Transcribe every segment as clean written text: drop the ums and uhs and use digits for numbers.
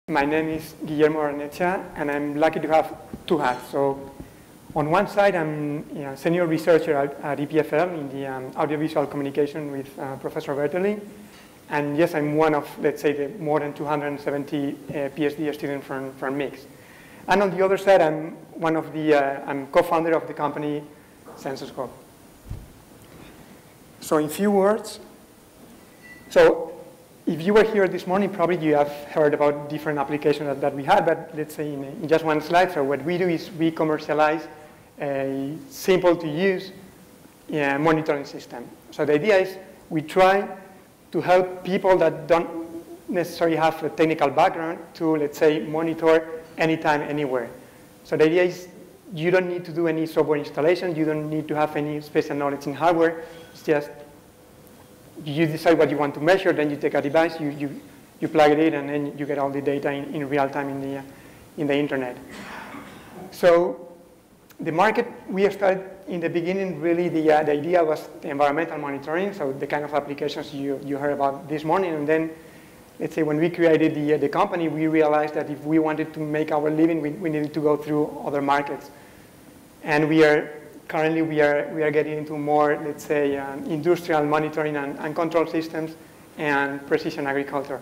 My name is Guillermo Arnecha, and I'm lucky to have two hats. So, on one side, I'm a senior researcher at EPFL in the audiovisual communication with Professor Bertoli. And yes, I'm one of, let's say, the more than 270 PhD students from Mix. And on the other side, I'm I'm co-founder of the company SensorScope. So in few words, if you were here this morning, probably you have heard about different applications that we had, but let's say in just one slide. So what we do is we commercialize a simple to use monitoring system. So the idea is we try to help people that don't necessarily have a technical background to, let's say, monitor anytime, anywhere. So the idea is you don't need to do any software installation. You don't need to have any special knowledge in hardware. It's just you decide what you want to measure, then you take a device, you plug it in, and then you get all the data in real time in the internet. So the market, we started in the beginning, really the idea was the environmental monitoring, so the kind of applications you heard about this morning. And then, let's say, when we created the company, we realized that if we wanted to make our living, we needed to go through other markets. And currently we are getting into more, let's say, industrial monitoring and control systems and precision agriculture.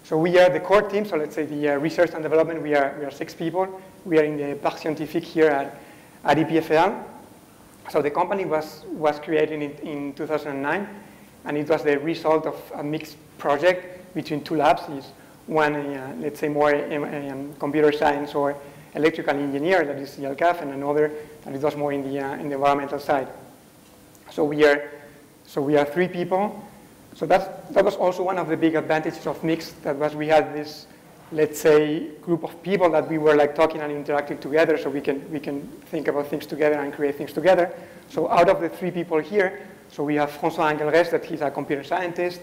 So we are the core team, so let's say the research and development, we are 6 people. We are in the Parc Scientifique here at EPFL. So the company was created in 2009, and it was the result of a mixed project between 2 labs. One, let's say, more computer science or electrical engineer, that is the LCAF, and another that it was more in the environmental side. So we are 3 people. So that was also one of the big advantages of Mix. That was we had this, let's say, group of people that we were like talking and interacting together, so we can think about things together and create things together. So out of the 3 people here, so we have François Engelrest, that he's a computer scientist,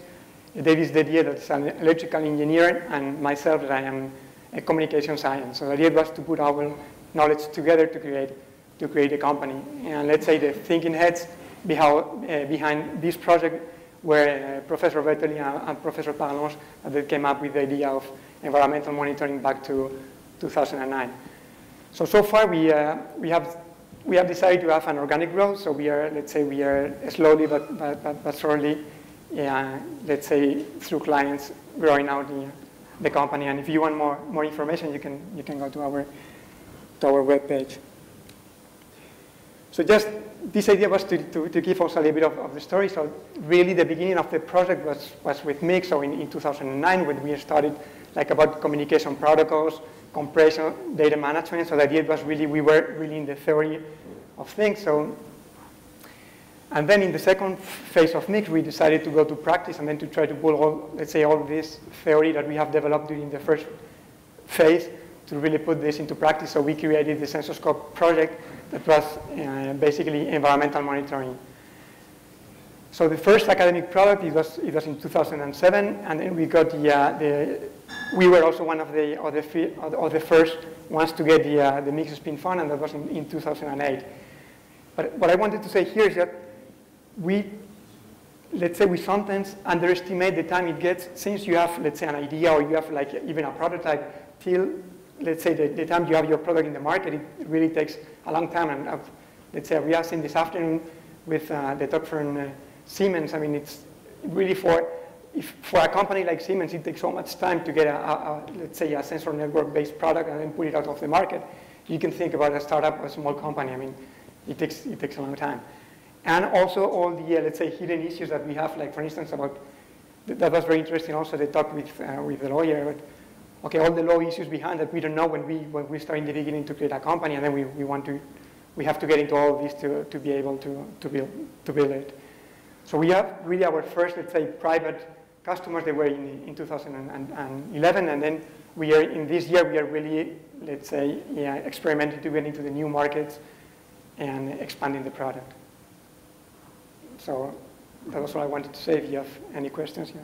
Davis Dedier, that's an electrical engineer, and myself, that I am a communication science. So the idea was to put our knowledge together to create a company. And let's say the thinking heads behind this project were Professor Bertoli and Professor Parlons, that came up with the idea of environmental monitoring back to 2009. So far we have decided to have an organic growth. So we are slowly but surely, let's say, through clients growing out the company. And if you want more information, you can go to our web page. So just this idea was to give also a little bit of the story. So really the beginning of the project was with Mix. So in 2009, when we started like about communication protocols, compression, data management. So the idea was really, we were really in the theory of things. So, and then in the second phase of Mix, we decided to go to practice and then to try to pull all this theory that we have developed during the first phase to really put this into practice. So we created the SensorScope project that was basically environmental monitoring. So the first academic product, it was in 2007, and then we got we were also one of the first ones to get the Mix Spin Fund, and that was in 2008. But what I wanted to say here is that let's say we sometimes underestimate the time it gets since you have, let's say, an idea or you have like even a prototype till, let's say, the time you have your product in the market. It really takes a long time. And let's say we have seen this afternoon with the talk from Siemens. I mean, it's really for a company like Siemens, it takes so much time to get let's say, a sensor network-based product and then put it out of the market. You can think about a startup or a small company. I mean, it takes a long time. And also all the, let's say, hidden issues that we have, like for instance, that was very interesting also, the talk with the lawyer, but okay, all the law issues behind that we don't know when we start in the beginning to create a company, and then we have to get into all of this to be able to build it. So we have really our first, let's say, private customers. They were in 2011, and then in this year we are really, let's say, experimenting to get into the new markets and expanding the product. So that was all I wanted to say. If you have any questions, yeah.